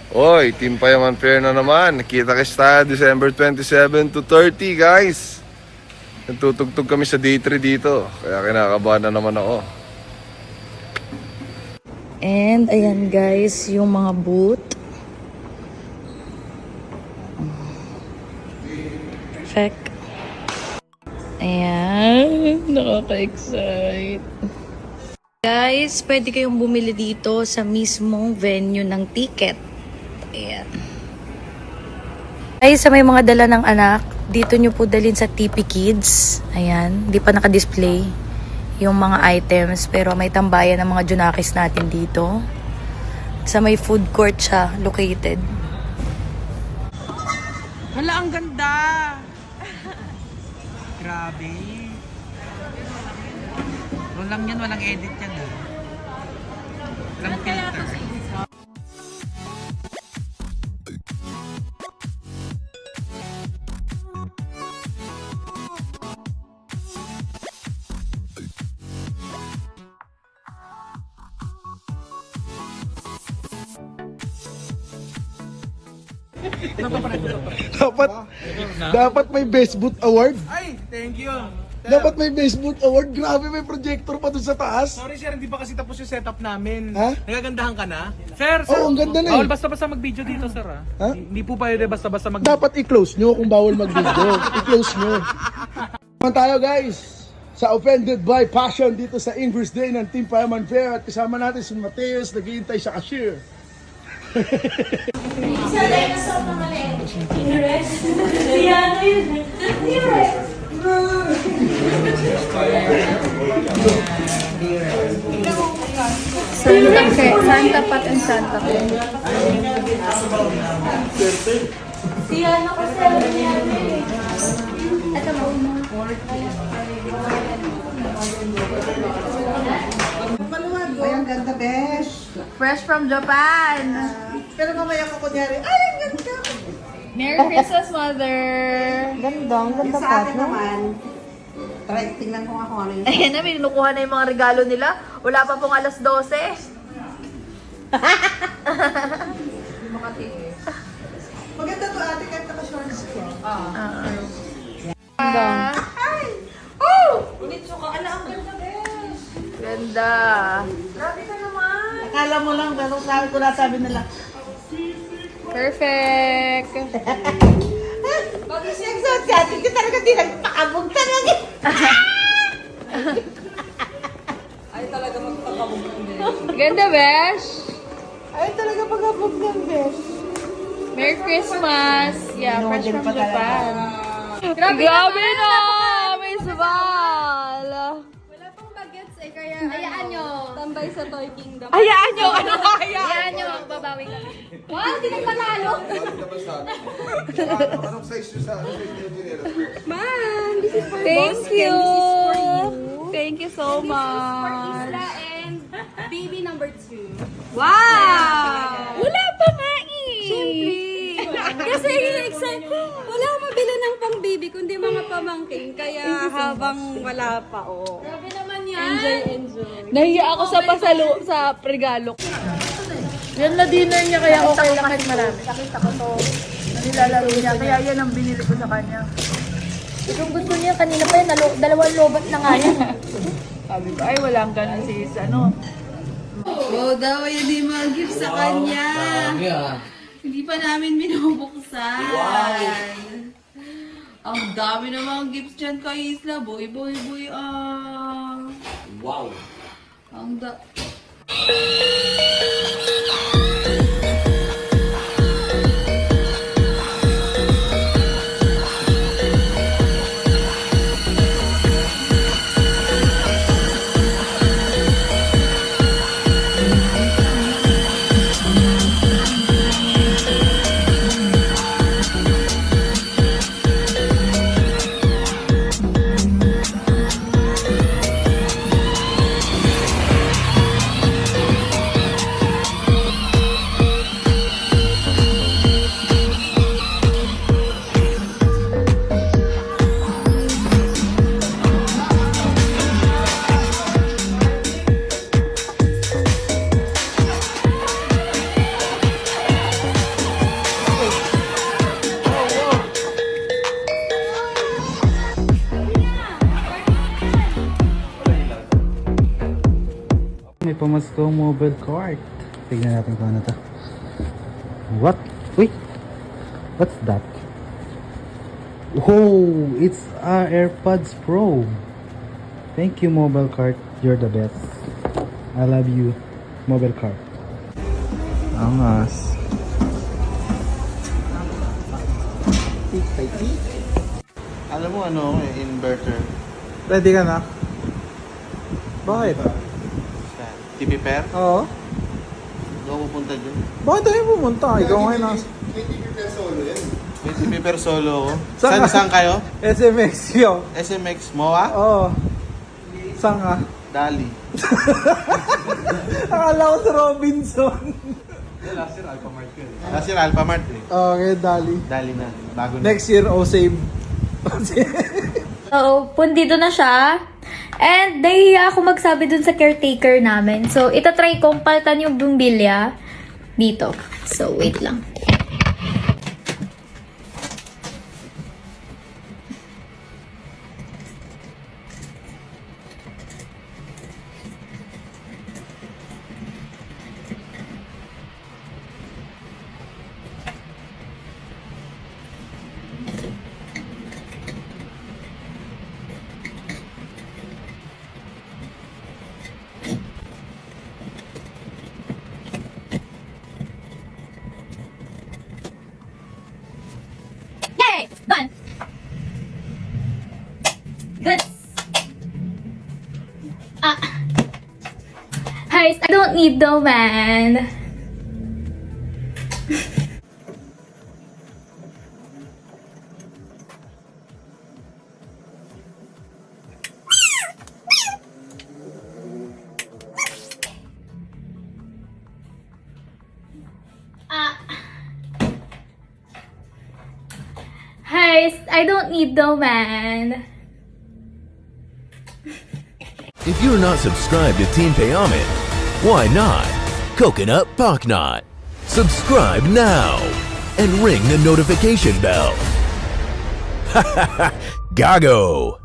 Oy, Team Payaman Fair na naman. Nakita-kits tayo December 27 to 30, guys. Nagtutugtog kami sa day 3 dito. Kaya kinakabahan na naman ako. And ayan guys, yung mga boot. Perfect. Ayan, nakaka-excite. Guys, pwede kayong bumili dito sa mismong venue ng ticket. Ayan. Guys, sa may mga dala ng anak, dito nyo po dalhin sa TP Kids. Ayan, di pa naka-display yung mga items, pero may tambayan ng mga Junakis natin dito. Sa may food court siya located. Hala, ang ganda! Grabe. Walang yan, walang edit yan. Walang filter. Dapat may Best Boot Award. Ay, thank you. Dapat may Best Boot Award. Grabe, may projector pa doon sa taas. Sorry sir, hindi pa kasi tapos yung setup namin. Ha? Nagagandahan ka na? Sir, Oo, ang ganda na eh. bawal basta-basta mag-video dito, sir. Ha? Hindi po pwede basta-basta mag Dapat i-close nyo kung bawal mag-video. I-close nyo. Naman tayo guys sa Offended by Passion dito sa Inverse Day ng Team Payaman Fair at kasama natin si Mateus, naghihintay sa cashier. Isa dinosaur na maliit. T-Rex. Piano yun. T-Rex. Santa Fe, Santa Pat and Santa Fe. Si ano ko sir. Ito mo. Ay, ang ganda, besh. Fresh from Japan. Pero mamaya ko kunyari, ay, ang ganda. Merry Christmas, Mother. Ganda, ang ganda Sa akin naman, try, tingnan ko nga kung ano yung... Ayan na, minukuha na yung mga regalo nila. Wala pa pong alas 12. Maganda to ate, kahit naka-shorts ko. Ganda. Akala mo lang, pero sabi nila, Perfect. mag-isip si ate, hindi talaga di nagpakabog talaga. Ganda, Besh. Ay, talaga pagkabog ng besh. Merry Christmas. Yeah, fresh Model from pa talaga. Japan. Grabe na! May subal! Wala pang bagets eh, kaya hayaan nyo. Tambay sa Toy Kingdom. Hayaan nyo! Ano Hayaan nyo, babawi kami. Wow, di nagpanalo! Anong size nyo sa Man, this is for Thank Boss you! Ken. This is for you. Thank you so For much! Isla and baby number 2. Wow! Wala pa nga eh! Siyempre. Kasi excited. Wala mabili ng pang baby kundi mga pamangkin. Kaya habang wala pa, oh. Grabe naman yan. Enjoy. Nahiya ako sa sa regalo. Yan na dinner niya kaya okay lang kahit marami. Nakita ko to. Nilalaro niya kaya yan ang binili ko sa kanya. Itong gusto niya kanina pa yan, dalawang lobat na nga yan. Sabi ko, ay walang ganun sis, ano. Wow daw, hindi mag-gift sa kanya. Hindi pa namin binubuksan. Ang dami namang gifts dyan kay Isla. Boy. Wow. Ang pamaskong mobile cart. Tignan natin kung ano to. What? Wait. What's that? Oh, it's AirPods Pro. Thank you, mobile cart. You're the best. I love you, mobile cart. Angas. Alam mo ano, inverter. Ready ka na? Bakit? TV pair? Oo. Hindi ako pupunta dyan. Bakit tayo pumunta? Ikaw ngayon na. May TV pair solo ako. Saan ka? Saan kayo? SMX yo. SMX, MOA? Oo. Saan ka? Dali. Akala ko sa Robinson. Last year Alphamart eh. Okay, Dali. Dali na. Bago na. Next year, O-Save. So, pundido na siya. And nahiya ako magsabi dun sa caretaker namin. So, itatry kong palitan yung bumbilya dito. So, wait lang. Yay! Done! Good! Guys, I don't need the man. Guys, I don't need the man. If you're not subscribed to Team Payaman, why not? Coconut Pocknot. Subscribe now and ring the notification bell. Gago!